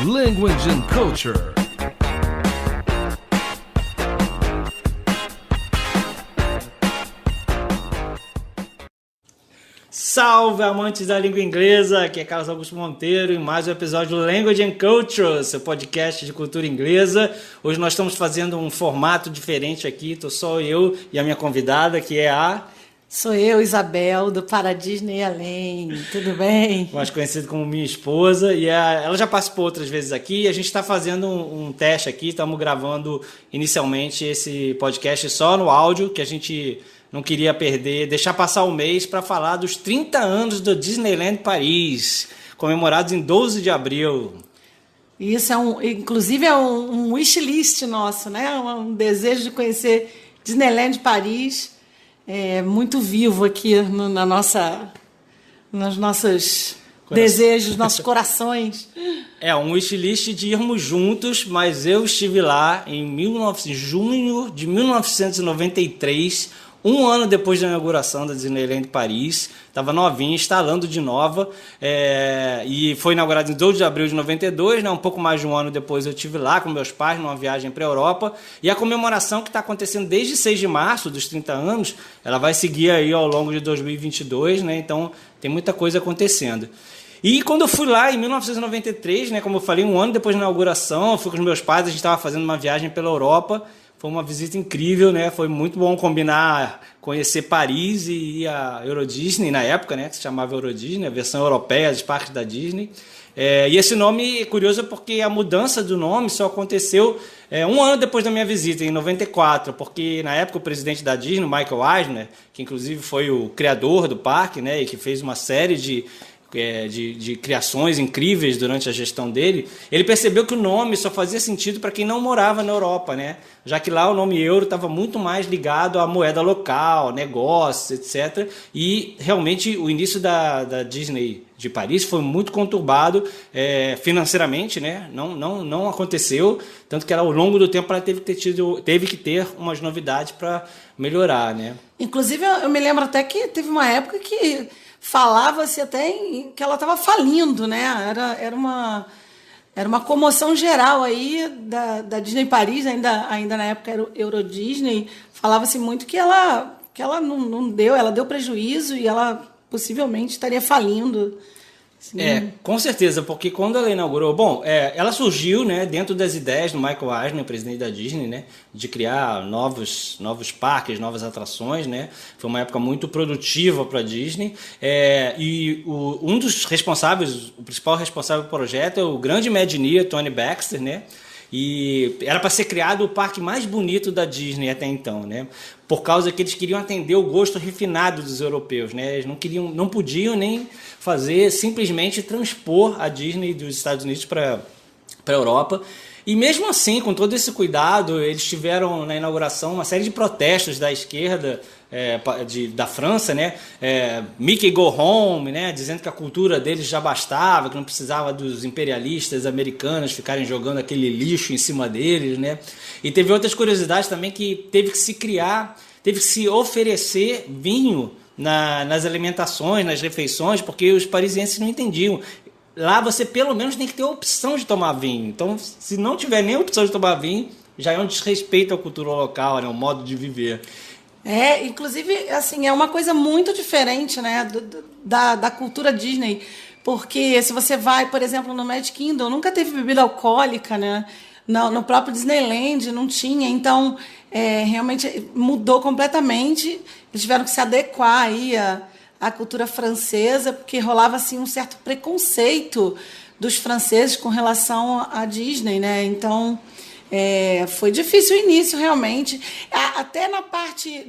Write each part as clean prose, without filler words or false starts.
Language and Culture. Salve, amantes da língua inglesa! Aqui é Carlos Augusto Monteiro em mais um episódio do Language and Culture, seu podcast de cultura inglesa. Hoje nós estamos fazendo um formato diferente aqui, estou só eu e a minha convidada, que é a... Sou eu, Isabel, do Para Disney Além. Tudo bem? Mais conhecida como minha esposa. E ela já participou outras vezes aqui. E a gente está fazendo um teste aqui. Estamos gravando inicialmente esse podcast só no áudio, que a gente não queria perder, deixar passar o mês para falar dos 30 anos do Disneyland Paris, comemorados em 12 de abril. Isso inclusive é um wishlist nosso, né? Um desejo de conhecer Disneyland Paris. É muito vivo aqui nos nossos desejos, nossos corações. É um wishlist de irmos juntos, mas eu estive lá em junho de 1993, um ano depois da inauguração da Disneyland Paris. Estava novinha, instalando de nova, e foi inaugurado em 12 de abril de 92, né? Um pouco mais de um ano depois eu estive lá com meus pais numa viagem para a Europa, e a comemoração que está acontecendo desde 6 de março dos 30 anos, ela vai seguir aí ao longo de 2022, né? Então tem muita coisa acontecendo. E quando eu fui lá em 1993, né, como eu falei, um ano depois da inauguração, eu fui com os meus pais, a gente estava fazendo uma viagem pela Europa. Foi uma visita incrível, né? Foi muito bom combinar, conhecer Paris e ir a Euro Disney na época, né? Que se chamava Euro Disney, a versão europeia dos parques da Disney. E esse nome é curioso porque a mudança do nome só aconteceu um ano depois da minha visita, em 94, porque na época o presidente da Disney, Michael Eisner, que inclusive foi o criador do parque, né? E que fez uma série de criações incríveis durante a gestão dele, ele percebeu que o nome só fazia sentido para quem não morava na Europa, né? Já que lá o nome euro estava muito mais ligado à moeda local, negócios, etc. E realmente o início da Disney de Paris foi muito conturbado financeiramente, né? Não aconteceu, tanto que ao longo do tempo ela teve que ter umas novidades para melhorar, né? Inclusive eu me lembro até que teve uma época que falava-se até que ela estava falindo, né? Era uma comoção geral aí da Disney Paris, ainda na época era o Euro Disney. Falava-se muito que ela não deu, ela deu prejuízo e ela possivelmente estaria falindo. Sim. Com certeza, porque quando ela inaugurou... ela surgiu, né, dentro das ideias do Michael Eisner, presidente da Disney, né, de criar novos parques, novas atrações, né? Foi uma época muito produtiva para a Disney. Um dos responsáveis, o principal responsável do projeto é o grande Imagineer, Tony Baxter, né? E era para ser criado o parque mais bonito da Disney até então, né? Por causa que eles queriam atender o gosto refinado dos europeus, né? Eles não podiam nem simplesmente transpor a Disney dos Estados Unidos para a Europa. E mesmo assim, com todo esse cuidado, eles tiveram na inauguração uma série de protestos da esquerda da França, né? Mickey Go Home, né? Dizendo que a cultura deles já bastava, que não precisava dos imperialistas americanos ficarem jogando aquele lixo em cima deles, né? E teve outras curiosidades também, que teve que se oferecer vinho nas alimentações, nas refeições, porque os parisienses não entendiam. Lá você pelo menos tem que ter a opção de tomar vinho. Então, se não tiver nem a opção de tomar vinho, já é um desrespeito à cultura local, né? Um modo de viver. Inclusive, assim, é uma coisa muito diferente, né, da cultura Disney. Porque se você vai, por exemplo, no Magic Kingdom, nunca teve bebida alcoólica, né? No próprio Disneyland não tinha. Então, realmente mudou completamente. Eles tiveram que se adequar aí a cultura francesa, porque rolava assim um certo preconceito dos franceses com relação à Disney, né? Então foi difícil o início, realmente, até na parte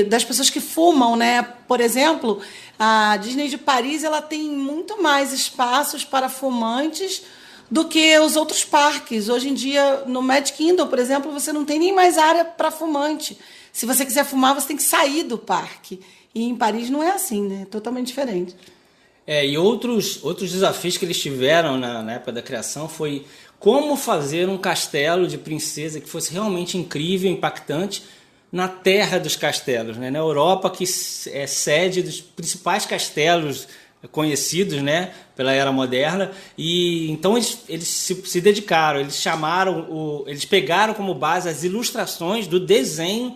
das pessoas que fumam, né? Por exemplo, a Disney de Paris, ela tem muito mais espaços para fumantes do que os outros parques. Hoje em dia, no Magic Kingdom, por exemplo, você não tem nem mais área para fumante. Se você quiser fumar, você tem que sair do parque. E em Paris não é assim, né? É totalmente diferente. E outros desafios que eles tiveram na época da criação foi como fazer um castelo de princesa que fosse realmente incrível, impactante, na terra dos castelos, né? Na Europa, que é sede dos principais castelos conhecidos, né, pela era moderna, e então eles se dedicaram, eles pegaram como base as ilustrações do desenho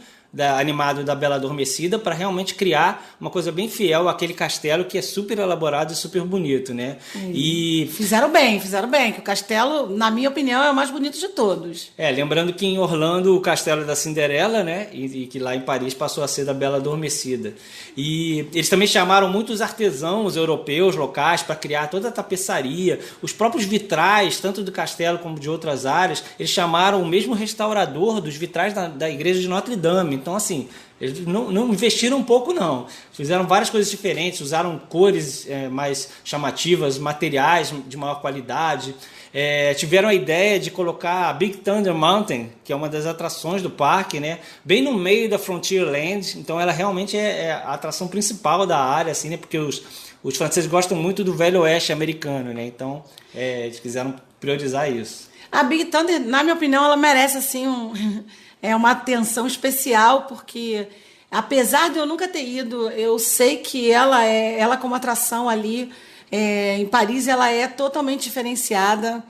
animado da Bela Adormecida para realmente criar uma coisa bem fiel àquele castelo que é super elaborado e super bonito, né? E fizeram bem, que o castelo, na minha opinião, é o mais bonito de todos. Lembrando que em Orlando o castelo é da Cinderela, né? E que lá em Paris passou a ser da Bela Adormecida. E eles também chamaram muitos artesãos europeus locais para criar toda a tapeçaria, os próprios vitrais, tanto do castelo como de outras áreas, eles chamaram o mesmo restaurador dos vitrais da igreja de Notre Dame. Então, assim, eles não investiram um pouco, não. Fizeram várias coisas diferentes, usaram cores mais chamativas, materiais de maior qualidade. Tiveram a ideia de colocar a Big Thunder Mountain, que é uma das atrações do parque, né, bem no meio da Frontierland. Então, ela realmente é a atração principal da área, assim, né, porque os franceses gostam muito do Velho Oeste americano, né? Então, eles quiseram priorizar isso. A Big Thunder, na minha opinião, ela merece, assim, uma atenção especial, porque apesar de eu nunca ter ido, eu sei que ela como atração ali em Paris, ela é totalmente diferenciada.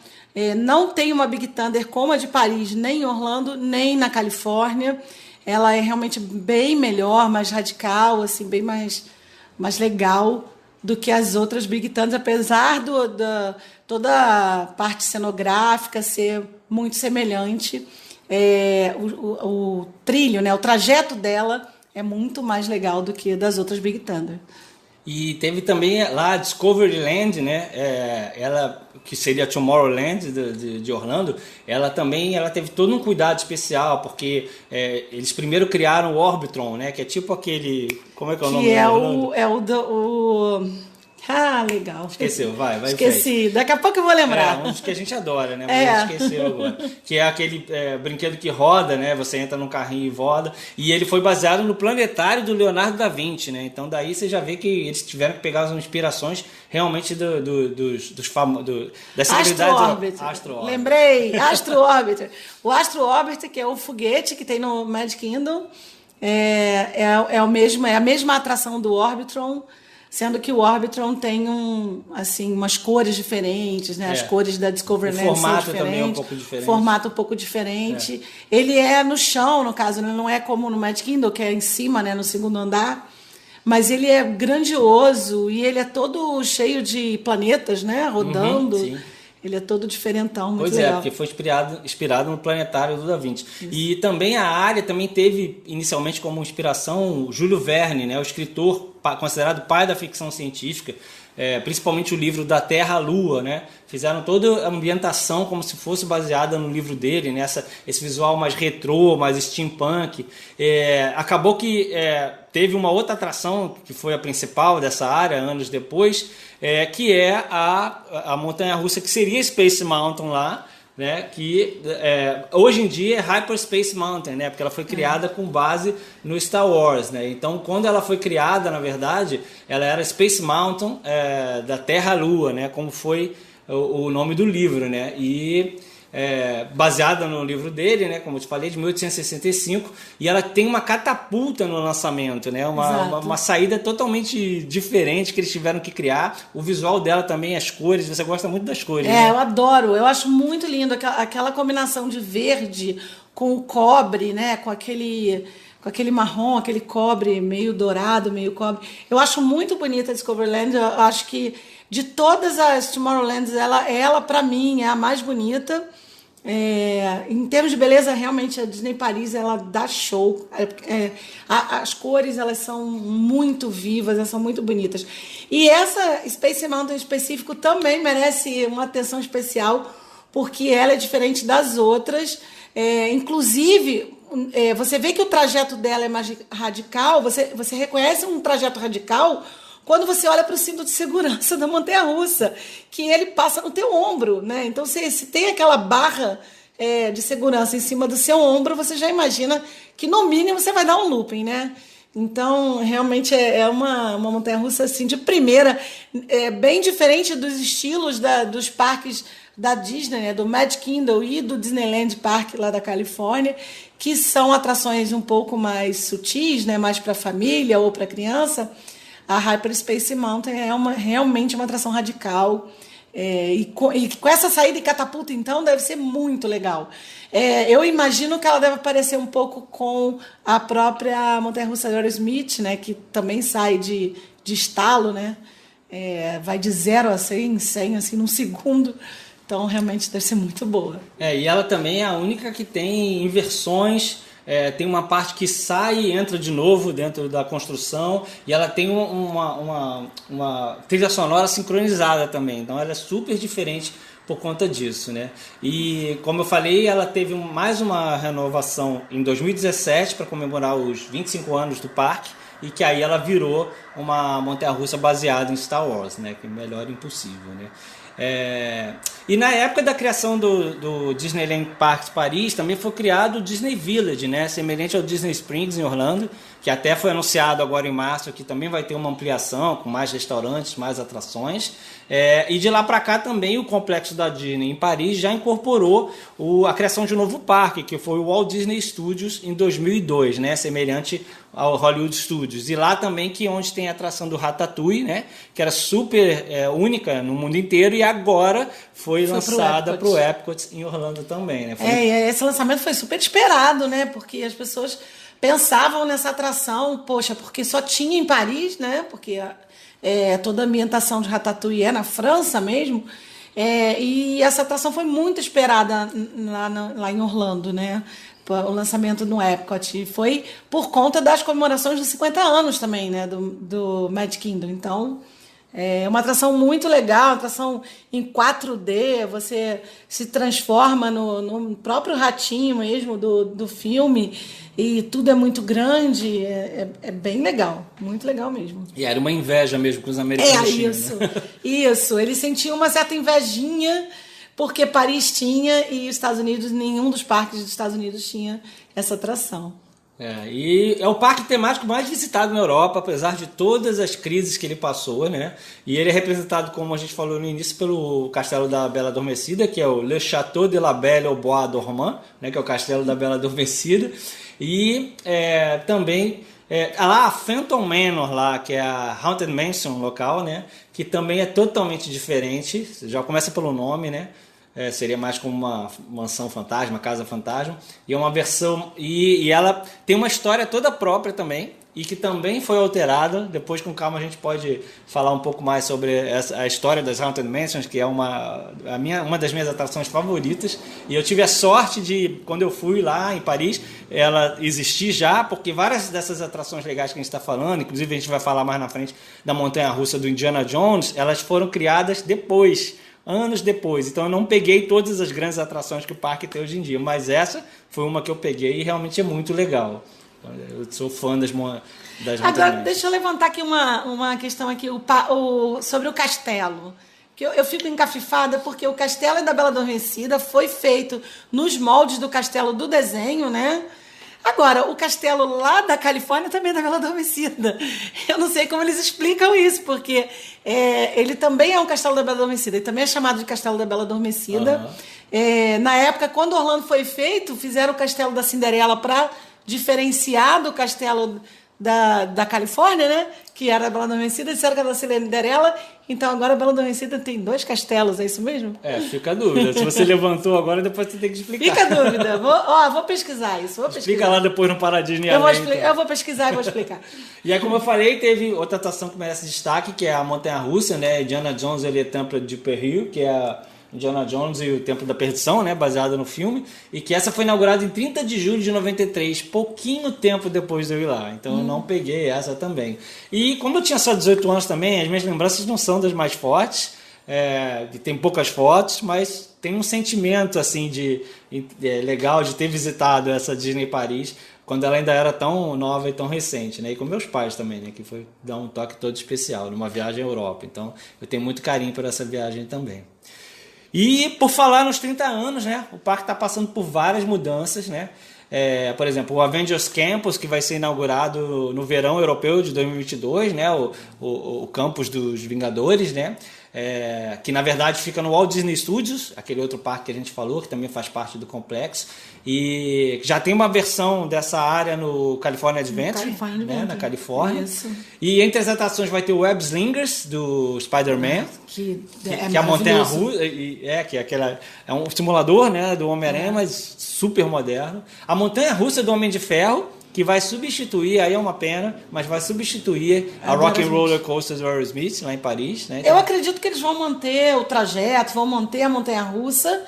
Não tem uma Big Thunder como a de Paris, nem em Orlando, nem na Califórnia. Ela é realmente bem melhor, mais radical, assim, bem mais legal do que as outras Big Thunders, apesar toda a parte cenográfica ser muito semelhante. O trilho, né, o trajeto dela é muito mais legal do que das outras Big Thunder. E teve também lá a Discoveryland, né, ela, que seria Tomorrowland de Orlando, ela teve todo um cuidado especial, porque eles primeiro criaram o Orbitron, né, que é tipo aquele... Como é que é o nome? Legal. Esqueceu, vai. Esqueci, daqui a pouco eu vou lembrar. Um dos que a gente adora, né? Mas a gente esqueceu agora. Que é aquele brinquedo que roda, né? Você entra num carrinho e roda. E ele foi baseado no planetário do Leonardo da Vinci, né? Então daí você já vê que eles tiveram que pegar as inspirações realmente das celebridades. Astro Orbiter. Lembrei, Astro Orbiter. O Astro Orbiter, que é o foguete que tem no Magic Kingdom, é a mesma atração do Orbitron, sendo que o Orbitron tem umas cores diferentes, né? As cores da Discoveryland são diferentes. O formato também é um pouco diferente. Formato um pouco diferente. Ele é no chão, no caso, né? Não é como no Magic Kingdom, que é em cima, né? No segundo andar. Mas ele é grandioso e ele é todo cheio de planetas, né? Rodando. Sim. Ele é todo diferentão, muito legal. Pois porque foi inspirado no planetário do Da Vinci. Isso. E também a área também teve, inicialmente, como inspiração, Júlio Verne, né, o escritor considerado pai da ficção científica, principalmente o livro Da Terra à Lua, né? Fizeram toda a ambientação como se fosse baseada no livro dele, né? Esse visual mais retrô, mais steampunk. Acabou que teve uma outra atração, que foi a principal dessa área, anos depois, que é a montanha-russa, que seria Space Mountain lá, né, que hoje em dia é Hyperspace Mountain, né, porque ela foi criada com base no Star Wars, né? Então, quando ela foi criada, na verdade, ela era Space Mountain da Terra à Lua, né, como foi o nome do livro, né? E baseada no livro dele, né, como eu te falei, de 1865, e ela tem uma catapulta no lançamento, né, uma saída totalmente diferente que eles tiveram que criar. O visual dela também, as cores, você gosta muito das cores, né? Eu adoro, eu acho muito lindo aquela combinação de verde com o cobre, né, com aquele marrom, aquele cobre meio dourado, meio cobre. Eu acho muito bonita a Discoveryland. Eu acho que de todas as Tomorrowlands, ela para mim é a mais bonita. Em termos de beleza, realmente a Disney Paris, ela dá show. As cores, elas são muito vivas, elas são muito bonitas. E essa Space Mountain em específico também merece uma atenção especial, porque ela é diferente das outras. Inclusive, você vê que o trajeto dela é mais radical. Você reconhece um trajeto radical quando você olha para o cinto de segurança da montanha-russa, que ele passa no teu ombro, né? Então, se tem aquela barra de segurança em cima do seu ombro, você já imagina que, no mínimo, você vai dar um looping, né? Então, realmente é uma montanha-russa assim, de primeira, bem diferente dos estilos dos parques da Disney, né? Do Magic Kingdom e do Disneyland Park lá da Califórnia, que são atrações um pouco mais sutis, né? Mais para a família ou para a criança. a Hyperspace Mountain é realmente uma atração radical. E com essa saída e catapulta, então, deve ser muito legal. Eu imagino que ela deve parecer um pouco com a própria montanha-russa Aerosmith, né, que também sai de estalo, né? Vai de 0 a 100 assim, num segundo. Então, realmente deve ser muito boa. E ela também é a única que tem inversões. Tem uma parte que sai e entra de novo dentro da construção, e ela tem uma trilha sonora sincronizada também, então ela é super diferente por conta disso, né? E como eu falei, ela teve mais uma renovação em 2017 para comemorar os 25 anos do parque, e que aí ela virou uma montanha-russa baseada em Star Wars, né? Que é melhor impossível, né? E na época da criação do Disneyland Parks Paris também foi criado o Disney Village, né? Semelhante ao Disney Springs em Orlando, que até foi anunciado agora em março, que também vai ter uma ampliação com mais restaurantes, mais atrações. E de lá para cá também o complexo da Disney em Paris já incorporou a criação de um novo parque, que foi o Walt Disney Studios em 2002, né? Semelhante ao Hollywood Studios. E lá também que onde tem a atração do Ratatouille, né? Que era super única no mundo inteiro, e agora foi lançada para o Epcot em Orlando também, né? Esse lançamento foi super esperado, né? Porque as pessoas pensavam nessa atração, poxa, porque só tinha em Paris, né? Porque toda a ambientação de Ratatouille é na França mesmo. E essa atração foi muito esperada lá em Orlando, né? O lançamento no Epcot. E foi por conta das comemorações dos 50 anos também, né? Do Magic Kingdom. Então, é uma atração muito legal, uma atração em 4D, você se transforma no próprio ratinho mesmo do filme, e tudo é muito grande, é bem legal, muito legal mesmo. E era uma inveja mesmo com os americanos. Isso, eles sentiam uma certa invejinha, porque Paris tinha e os Estados Unidos, nenhum dos parques dos Estados Unidos tinha essa atração. E é o parque temático mais visitado na Europa, apesar de todas as crises que ele passou, né? E ele é representado, como a gente falou no início, pelo Castelo da Bela Adormecida, que é o Le Château de la Belle au Bois Dormant, né? Que é o Castelo da Bela Adormecida. E também lá a Phantom Manor, lá, que é a Haunted Mansion local, né? Que também é totalmente diferente, já começa pelo nome, né? Seria mais como uma mansão fantasma, casa fantasma, e é uma versão, e ela tem uma história toda própria também, e que também foi alterada. Depois, com calma, a gente pode falar um pouco mais sobre a história das Haunted Mansions, que é uma das minhas atrações favoritas, e eu tive a sorte de, quando eu fui lá em Paris, ela existir já, porque várias dessas atrações legais que a gente está falando, inclusive a gente vai falar mais na frente da montanha-russa do Indiana Jones, elas foram criadas depois, anos depois. Então eu não peguei todas as grandes atrações que o parque tem hoje em dia, mas essa foi uma que eu peguei e realmente é muito legal. Eu sou fã das Agora, deixa eu levantar aqui uma questão aqui, sobre o castelo. Que eu fico encafifada porque o Castelo da Bela Adormecida foi feito nos moldes do castelo do desenho, né? Agora, o castelo lá da Califórnia também é da Bela Adormecida. Eu não sei como eles explicam isso, porque ele também é um castelo da Bela Adormecida. Ele também é chamado de Castelo da Bela Adormecida. Uhum. Na época, quando Orlando foi feito, fizeram o Castelo da Cinderela para diferenciar do castelo da Califórnia, né? Que era a Bela Adormecida, disseram que era da Cinderela. Então agora a Bela Adormecida tem 2 castelos, é isso mesmo? Fica a dúvida. Se você levantou agora, depois você tem que explicar. Fica a dúvida. Vou pesquisar isso. Explica lá depois no Paradisney. Eu vou pesquisar e vou explicar. E aí, como eu falei, teve outra atração que merece destaque, que é a montanha-russa, né? Indiana Jones e le Temple du Péril, que é a Indiana Jones e o Templo da Perdição, né, baseada no filme, e que essa foi inaugurada em 30 de julho de 93, pouquinho tempo depois de eu ir lá, então eu não peguei essa também. E como eu tinha só 18 anos também, as minhas lembranças não são das mais fortes, tem poucas fotos, mas tem um sentimento assim legal de ter visitado essa Disney Paris quando ela ainda era tão nova e tão recente, né? E com meus pais também, né? Que foi dar um toque todo especial numa viagem à Europa, então eu tenho muito carinho por essa viagem também. E por falar nos 30 anos, né, o parque está passando por várias mudanças, né? Por exemplo, o Avengers Campus, que vai ser inaugurado no verão europeu de 2022, né? O campus dos Vingadores, né? que na verdade fica no Walt Disney Studios, aquele outro parque que a gente falou, que também faz parte do complexo, e já tem uma versão dessa área no California Adventure, né, na Califórnia. Isso. E entre as atrações vai ter o Web Slingers do Spider-Man, que é a montanha-russa, é um simulador, né, do Homem-Aranha, mas super moderno. A montanha-russa do Homem de Ferro, que vai substituir, aí é uma pena, mas vai substituir a Rock and Roller Coaster do Aerosmith, lá em Paris. Né? Então, eu acredito que eles vão manter o trajeto, vão manter a montanha-russa,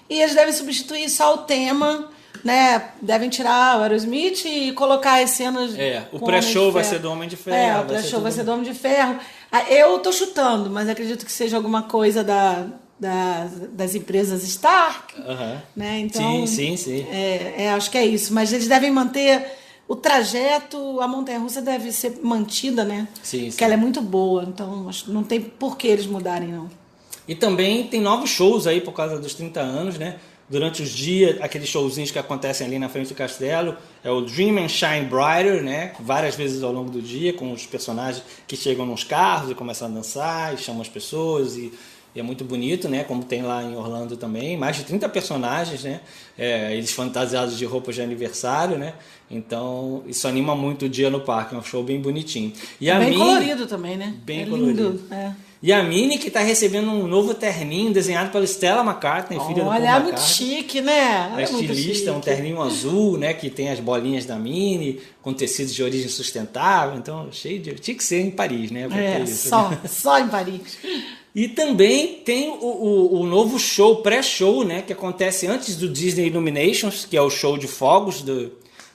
e eles devem substituir só o tema, né? Devem tirar o Aerosmith e colocar as cenas... o pré-show vai ser do Homem de Ferro. O pré-show vai ser do Homem de Ferro. Eu tô chutando, mas acredito que seja alguma coisa das empresas Stark, né? Então, sim. Acho que é isso. Mas eles devem manter o trajeto, a montanha-russa deve ser mantida, né? Sim. Porque ela é muito boa, então acho que não tem por que eles mudarem, não. E também tem novos shows aí por causa dos 30 anos, né? Durante os dias, aqueles showzinhos que acontecem ali na frente do castelo, é o Dream and Shine Brighter, né? Várias vezes ao longo do dia, com os personagens que chegam nos carros e começam a dançar e chamam as pessoas e é muito bonito, né? Como tem lá em Orlando também, mais de 30 personagens, né? Eles fantasiados de roupas de aniversário, né? Então isso anima muito o dia no parque, é um show bem bonitinho. E bem colorido também, né? Bem colorido. Lindo. E a Minnie, que está recebendo um novo terninho desenhado pela Stella McCartney, filha do Paul McCartney. Olha, é muito chique, né? A estilista, um terninho azul, né? Que tem as bolinhas da Minnie, com tecidos de origem sustentável. Então, tinha que ser em Paris, né? Isso, só em Paris. E também tem o novo show, pré-show, né? Que acontece antes do Disney Illuminations, que é o show de fogos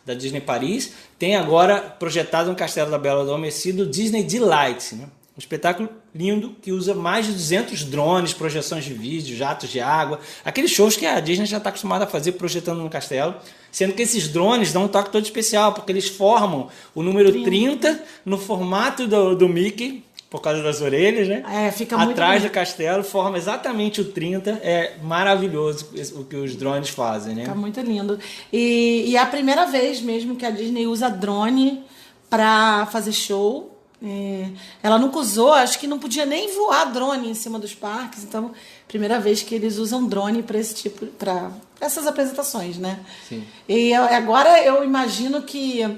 da Disney Paris. Tem agora projetado no Castelo da Bela Adormecida o Disney Delight, né? Um espetáculo lindo que usa mais de 200 drones, projeções de vídeo, jatos de água. Aqueles shows que a Disney já está acostumada a fazer projetando no castelo. Sendo que esses drones dão um toque todo especial, porque eles formam o número 30 no formato do Mickey, por causa das orelhas, né? Fica muito atrás do castelo, forma exatamente o 30. É maravilhoso o que os drones fazem, né? Fica muito lindo. E é a primeira vez mesmo que a Disney usa drone para fazer show. Ela nunca usou, acho que não podia nem voar drone em cima dos parques, então primeira vez que eles usam drone para esse tipo, para essas apresentações, né? Sim. E agora eu imagino que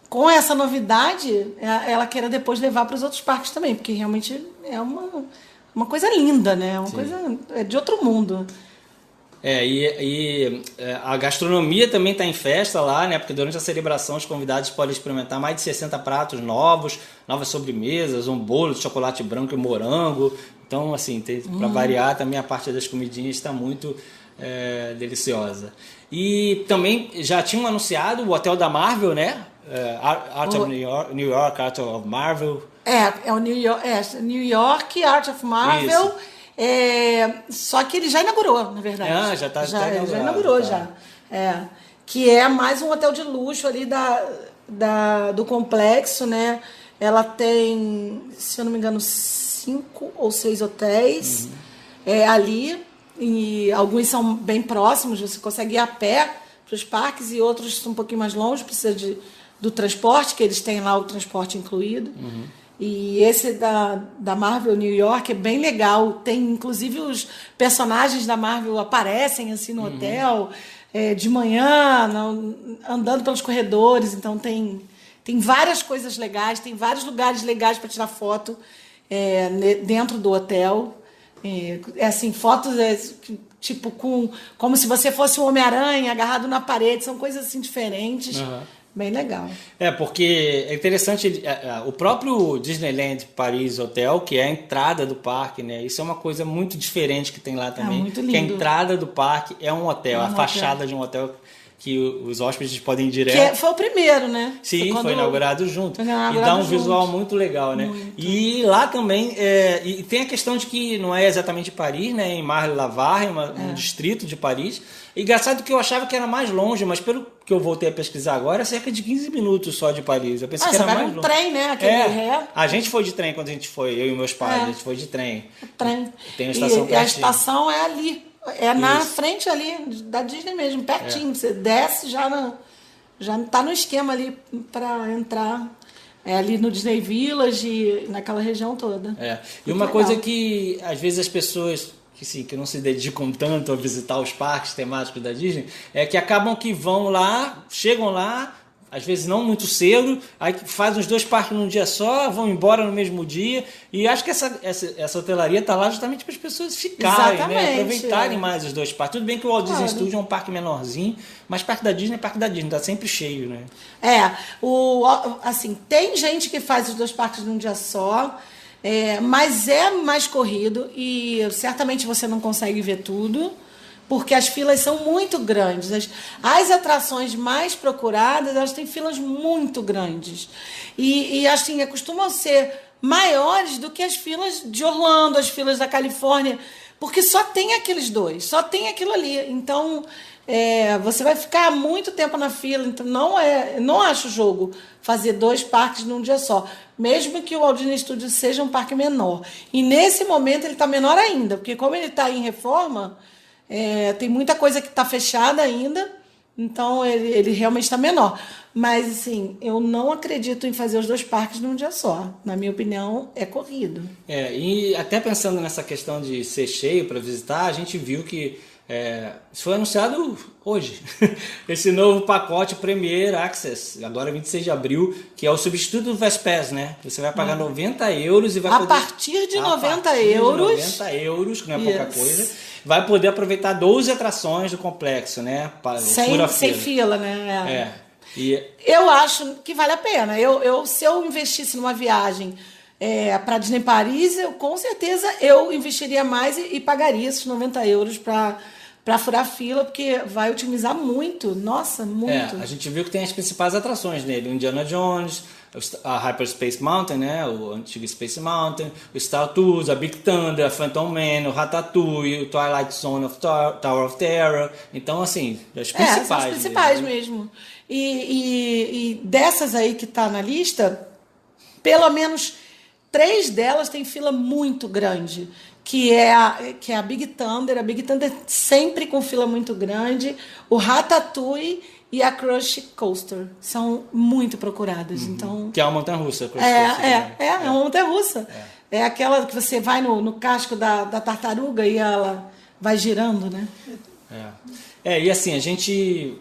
com essa novidade ela queira depois levar para os outros parques também, porque realmente é uma coisa linda, né? Uma coisa de outro mundo. A gastronomia também está em festa lá, né? Porque durante a celebração os convidados podem experimentar mais de 60 pratos novos, novas sobremesas, um bolo de chocolate branco e morango. Então, assim, para variar, também a parte das comidinhas está muito deliciosa. E também já tinham anunciado o hotel da Marvel, né? Art of New York, Art of Marvel. É o New York Art of Marvel. Só que ele já inaugurou, na verdade. Já inaugurou. Que é mais um hotel de luxo ali do complexo, né? Ela tem, se eu não me engano, 5 ou 6 hotéis ali, e alguns são bem próximos, você consegue ir a pé para os parques, e outros são um pouquinho mais longe, precisa do transporte, que eles têm lá o transporte incluído. E esse da Marvel New York é bem legal. Tem, inclusive, os personagens da Marvel aparecem assim no hotel, de manhã, andando pelos corredores. Então tem várias coisas legais, tem vários lugares legais para tirar foto dentro do hotel. Assim, fotos tipo como se você fosse um Homem-Aranha agarrado na parede. São coisas assim diferentes. Bem legal. Porque é interessante, o próprio Disneyland Paris Hotel, que é a entrada do parque, né? Isso é uma coisa muito diferente que tem lá também. Muito lindo. Que a entrada do parque é um hotel, a fachada de um hotel que os hóspedes podem ir direto. Que foi o primeiro, né? Sim, foi inaugurado junto. E dá um visual muito legal, né? Muito. E lá também, e tem a questão de que não é exatamente Paris, né? Em Marne-la-Vallée, um distrito de Paris. E engraçado que eu achava que era mais longe, mas pelo que eu voltei a pesquisar agora, é cerca de 15 minutos só de Paris. Eu pensei que era mais longe. Trem, né? A gente foi de trem quando a gente foi, eu e meus pais, a gente foi de trem. Tem uma estação pertinho. E a estação é ali. Na frente ali, da Disney mesmo, pertinho. Você desce, já tá no esquema ali para entrar. ali no Disney Village, naquela região toda. E uma coisa que às vezes as pessoas que não se dedicam tanto a visitar os parques temáticos da Disney, é que acabam que vão lá, chegam lá, às vezes não muito cedo, aí fazem os 2 parques num dia só, vão embora no mesmo dia, e acho que essa hotelaria está lá justamente para as pessoas ficarem, né? Aproveitarem mais os 2 parques. Tudo bem que o Walt Disney Studios é um parque menorzinho, mas parque da Disney é parque da Disney, está sempre cheio, né? Assim, tem gente que faz os 2 parques num dia só, mas é mais corrido e certamente você não consegue ver tudo, porque as filas são muito grandes. As atrações mais procuradas, elas têm filas muito grandes. E assim, costumam ser maiores do que as filas de Orlando, as filas da Califórnia, porque só tem aqueles 2, só tem aquilo ali. Então, você vai ficar muito tempo na fila. Então, não acho jogo fazer 2 parques num dia só, mesmo que o Walt Disney Studios seja um parque menor. E nesse momento ele está menor ainda, porque como ele está em reforma, tem muita coisa que está fechada ainda, então ele realmente está menor. Mas, assim, eu não acredito em fazer os 2 parques num dia só. Na minha opinião, é corrido. E até pensando nessa questão de ser cheio para visitar, a gente viu que foi anunciado hoje esse novo pacote Premier Access, agora 26 de abril, que é o substituto do Fastpass, né? Você vai pagar 90 euros e vai a partir de 90 euros. 90 euros, que não é pouca coisa. Vai poder aproveitar 12 atrações do complexo, né? Sem fila, né? E eu acho que vale a pena. Se eu investisse numa viagem para Disney Paris, com certeza eu investiria mais e pagaria esses 90 euros para furar fila, porque vai otimizar muito. Nossa, muito. A gente viu que tem as principais atrações nele. Indiana Jones, a Hyperspace Mountain, né? O antigo Space Mountain, o Star Tours, a Big Thunder, a Phantom Man, o Ratatouille, o Twilight Zone of Tower of Terror. Então, assim, as principais. São as principais mesmo. E dessas aí que tá na lista, pelo menos 3 delas têm fila muito grande, que é a Big Thunder. A Big Thunder sempre com fila muito grande. O Ratatouille e a Crush Coaster são muito procuradas. Então, que é uma montanha-russa. É uma montanha-russa. É aquela que você vai no casco da tartaruga e ela vai girando, né? E assim, a gente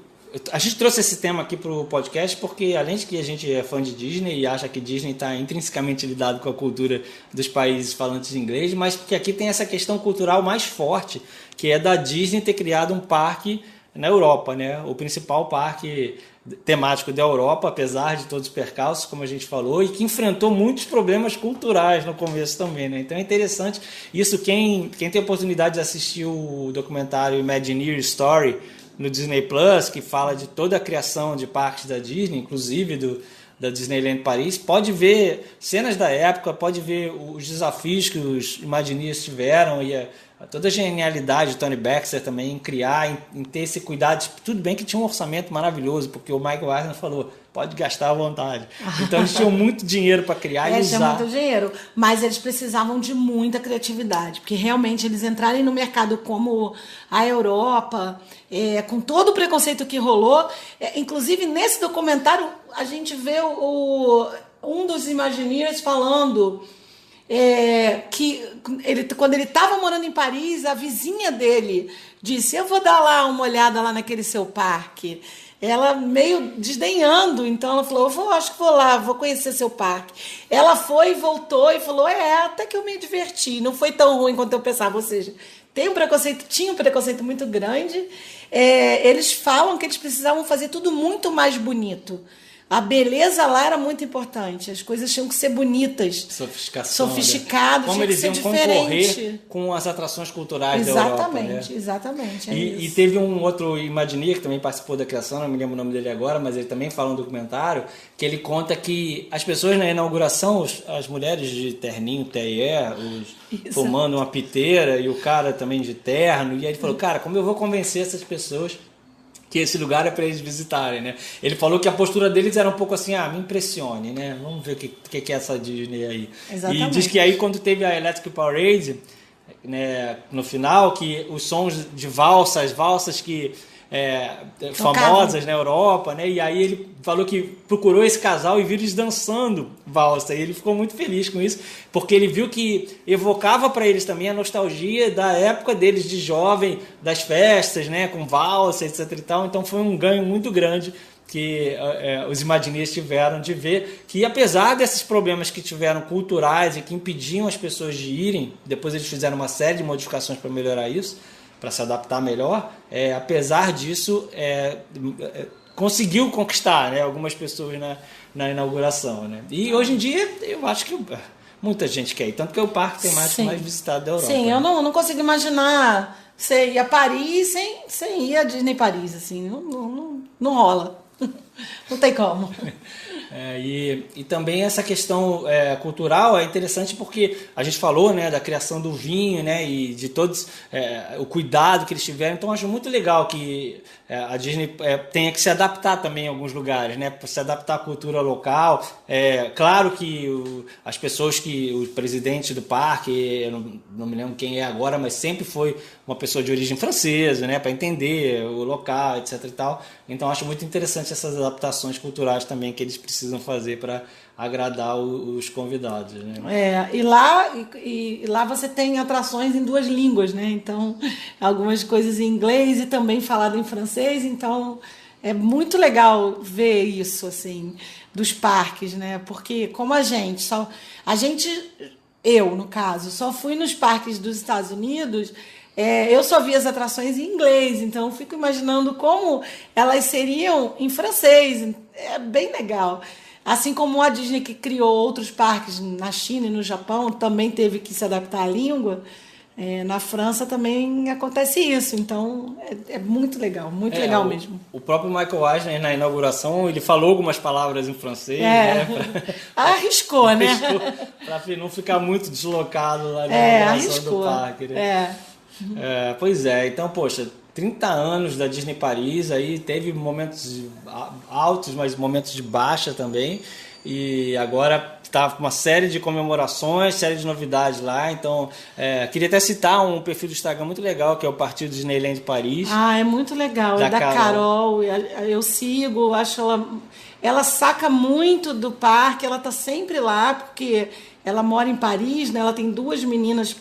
trouxe esse tema aqui para o podcast porque, além de que a gente é fã de Disney e acha que Disney está intrinsecamente ligado com a cultura dos países falantes de inglês, mas porque aqui tem essa questão cultural mais forte, que é da Disney ter criado um parque na Europa, né? O principal parque temático da Europa, apesar de todos os percalços, como a gente falou, e que enfrentou muitos problemas culturais no começo também, né? Então é interessante isso. Quem tem a oportunidade de assistir o documentário Imagineer Story no Disney Plus, que fala de toda a criação de parques da Disney, inclusive da Disneyland Paris, pode ver cenas da época, pode ver os desafios que os Imagineers tiveram e toda a genialidade de Tony Baxter também em criar, em ter esse cuidado. Tudo bem que tinha um orçamento maravilhoso, porque o Michael Eisner falou, pode gastar à vontade. Então eles tinham muito dinheiro para criar e usar. Tinham muito dinheiro, mas eles precisavam de muita criatividade, porque realmente eles entrarem no mercado como a Europa, com todo o preconceito que rolou, inclusive nesse documentário a gente vê um dos Imagineers falando que quando ele estava morando em Paris, a vizinha dele disse, eu vou dar lá uma olhada lá naquele seu parque. Ela meio desdenhando, então ela falou, acho que vou lá, vou conhecer seu parque. Ela foi e voltou e falou, até que eu me diverti, não foi tão ruim quanto eu pensava. Ou seja, tinha um preconceito muito grande. Eles falam que eles precisavam fazer tudo muito mais bonito. A beleza lá era muito importante. As coisas tinham que ser bonitas. Sofisticadas. Como eles iam concorrer com as atrações culturais da Europa. Exatamente. E teve um outro Imagineer que também participou da criação, não me lembro o nome dele agora, mas ele também fala no documentário, que ele conta que as pessoas na inauguração, as mulheres de terninho, fumando uma piteira, e o cara também de terno, e aí ele falou, cara, como eu vou convencer essas pessoas que esse lugar é para eles visitarem, né? Ele falou que a postura deles era um pouco assim, me impressione, né? Vamos ver o que é essa Disney aí. Exatamente. E diz que aí quando teve a Electric Parade, né, no final, que os sons de valsas que famosas na Europa, né? E aí ele falou que procurou esse casal e viu eles dançando valsa. E ele ficou muito feliz com isso, porque ele viu que evocava para eles também a nostalgia da época deles de jovem, das festas, né? Com valsa, etc e tal. Então foi um ganho muito grande que os Imagineers tiveram de ver que, apesar desses problemas que tiveram culturais e que impediam as pessoas de irem, depois eles fizeram uma série de modificações para melhorar isso, para se adaptar melhor, apesar disso, conseguiu conquistar, né, algumas pessoas na inauguração. Né? E hoje em dia, eu acho que muita gente quer ir, tanto que é o parque temático mais visitado da Europa. Sim, né? eu não consigo imaginar você ir a Paris sem ir a Disney Paris, assim, não rola. Não tem como. E também essa questão cultural é interessante porque a gente falou, né, da criação do vinho, né, e de todos o cuidado que eles tiveram. Então, eu acho muito legal que a Disney tenha que se adaptar também em alguns lugares, né, para se adaptar à cultura local. Claro que as pessoas o presidente do parque, eu não me lembro quem é agora, mas sempre foi uma pessoa de origem francesa, né, para entender o local, etc e tal. Então, acho muito interessante essas adaptações culturais também que eles precisam fazer para agradar os convidados, né? E lá você tem atrações em 2 línguas, né? Então, algumas coisas em inglês e também falado em francês. Então, é muito legal ver isso, assim, dos parques, né? Porque como eu, no caso, só fui nos parques dos Estados Unidos. Eu só vi as atrações em inglês, então fico imaginando como elas seriam em francês. É bem legal. Assim como a Disney, que criou outros parques na China e no Japão, também teve que se adaptar à língua. Na França também acontece isso. Então é muito legal mesmo. O próprio Michael Eisner, na inauguração, ele falou algumas palavras em francês. Né, arriscou, né? Para não ficar muito deslocado lá na inauguração do parque. Né? Pois é, então, poxa, 30 anos da Disney Paris, aí teve momentos altos, mas momentos de baixa também, e agora está com uma série de comemorações, série de novidades lá. Então, queria até citar um perfil do Instagram muito legal, que é o Partido Disneyland Paris. É muito legal, é da Carol, eu sigo, acho ela saca muito do parque, ela tá sempre lá, porque ela mora em Paris, né? Ela tem 2 meninas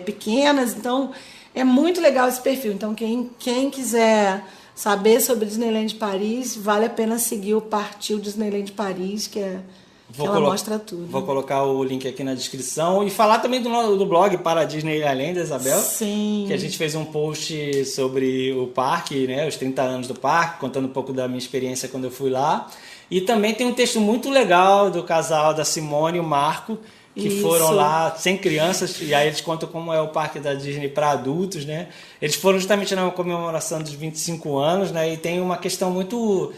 pequenas, então é muito legal esse perfil. Então, quem quiser saber sobre Disneyland Paris, vale a pena seguir o Partido Disneyland Paris, que ela mostra tudo. Vou colocar o link aqui na descrição. E falar também do blog Para Disney Além, da Isabel. Sim. Que a gente fez um post sobre o parque, né, os 30 anos do parque, contando um pouco da minha experiência quando eu fui lá. E também tem um texto muito legal do casal da Simone e o Marco, que foram lá sem crianças, e aí eles contam como é o parque da Disney para adultos, né? Eles foram justamente na comemoração dos 25 anos, né? E tem uma questão muito,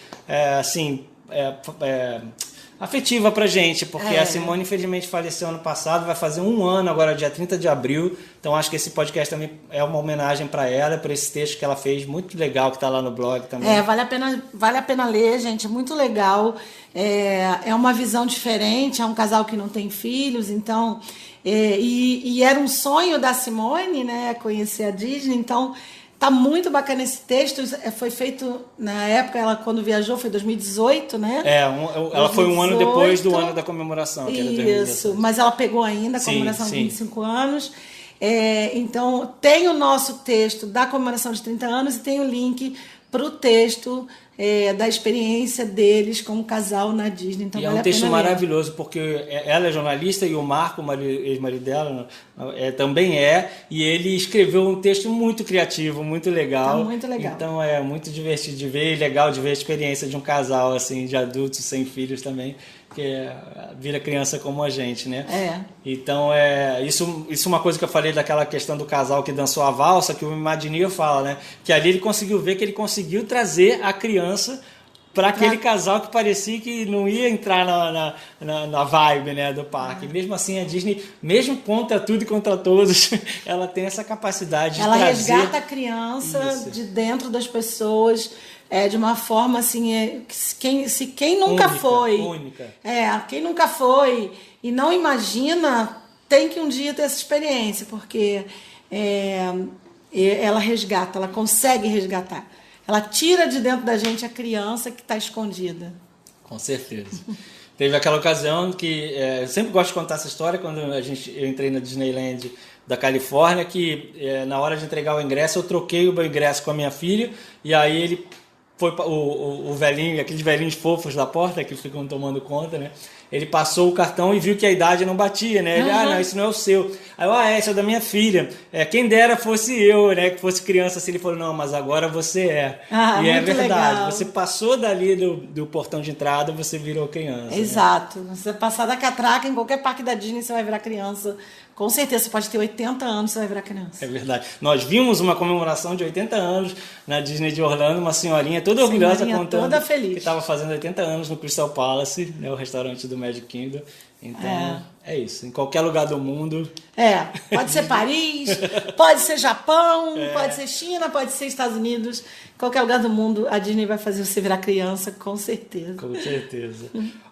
afetiva pra gente, porque a Simone infelizmente faleceu ano passado, vai fazer 1 ano agora, dia 30 de abril, então acho que esse podcast também é uma homenagem para ela, por esse texto que ela fez, muito legal, que tá lá no blog também. Vale a pena ler, gente, muito legal, é uma visão diferente, é um casal que não tem filhos, então, e era um sonho da Simone, né, conhecer a Disney, então tá muito bacana esse texto. Foi feito na época, ela quando viajou, foi 2018, né? Ela foi 1 ano depois do ano da comemoração. Isso, mas ela pegou ainda a comemoração de 25 anos. Então, tem o nosso texto da comemoração de 30 anos e tem o link para o texto da experiência deles como casal na Disney. Então, e é um texto maravilhoso, porque ela é jornalista e o Marco, ex-marido dela, também e ele escreveu um texto muito criativo, muito legal. Tá muito legal. Então é muito divertido de ver e legal de ver a experiência de um casal assim, de adultos sem filhos também, que vira criança como a gente, né? Então, isso é uma coisa que eu falei daquela questão do casal que dançou a valsa, que o Imagineer fala, né? Que ali ele conseguiu ver que ele conseguiu trazer a criança para aquele casal que parecia que não ia entrar na vibe, né, do parque. Mesmo assim, a Disney, mesmo contra tudo e contra todos, ela tem essa capacidade de trazer... Ela resgata a criança de dentro das pessoas... de uma forma assim, quem nunca foi, quem nunca foi e não imagina, tem que um dia ter essa experiência, porque ela resgata, ela consegue resgatar. ela tira de dentro da gente a criança que está escondida. Com certeza. Teve aquela ocasião que eu sempre gosto de contar essa história quando eu entrei na Disneyland da Califórnia, que na hora de entregar o ingresso eu troquei o meu ingresso com a minha filha e aí ele foi o velhinho, aqueles velhinhos fofos da porta que ficam tomando conta, né? Ele passou o cartão e viu que a idade não batia, né? Ele, não, isso não é o seu. Aí eu, esse é da minha filha. Quem dera fosse eu, né? Que fosse criança assim. Ele falou, não, mas agora você é. E é verdade. Legal. Você passou dali do portão de entrada, você virou criança. Exato. Né? Você passar da catraca em qualquer parque da Disney, você vai virar criança. Com certeza, você pode ter 80 anos, você vai virar criança. É verdade. Nós vimos uma comemoração de 80 anos na Disney de Orlando, uma senhorinha toda orgulhosa contando toda feliz. Que estava fazendo 80 anos no Crystal Palace, né, o restaurante do Magic Kingdom. Então, é isso. Em qualquer lugar do mundo. Pode ser Paris, pode ser Japão, pode ser China, pode ser Estados Unidos. Em qualquer lugar do mundo, a Disney vai fazer você virar criança, com certeza. Com certeza.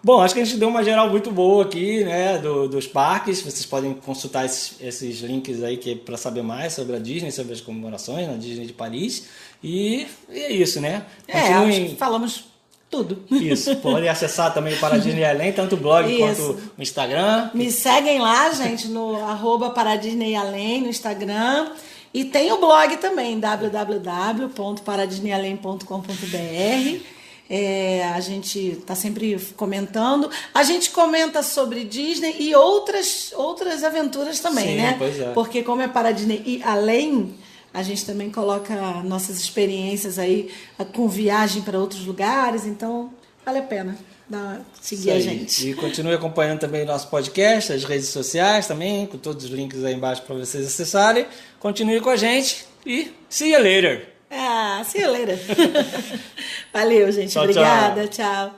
Bom, acho que a gente deu uma geral muito boa aqui, né, dos parques. Vocês podem consultar esses links aí para saber mais sobre a Disney, sobre as comemorações na Disney de Paris. E é isso, né? Acho que falamos tudo. Isso, pode acessar também para a Disney Além, tanto o blog quanto o Instagram. Me seguem lá, gente, no @paradisneyalém no Instagram. E tem o blog também, www.paradisneyalém.com.br. A gente está sempre comentando. A gente comenta sobre Disney e outras aventuras também, sim, né? Pois é. Porque como é para Disney e além, a gente também coloca nossas experiências aí com viagem para outros lugares, então vale a pena seguir a gente. E continue acompanhando também o nosso podcast, as redes sociais também, com todos os links aí embaixo para vocês acessarem. Continue com a gente e see you later. See you later. Valeu, gente. Tchau, obrigada. Tchau.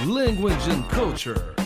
Language and Culture.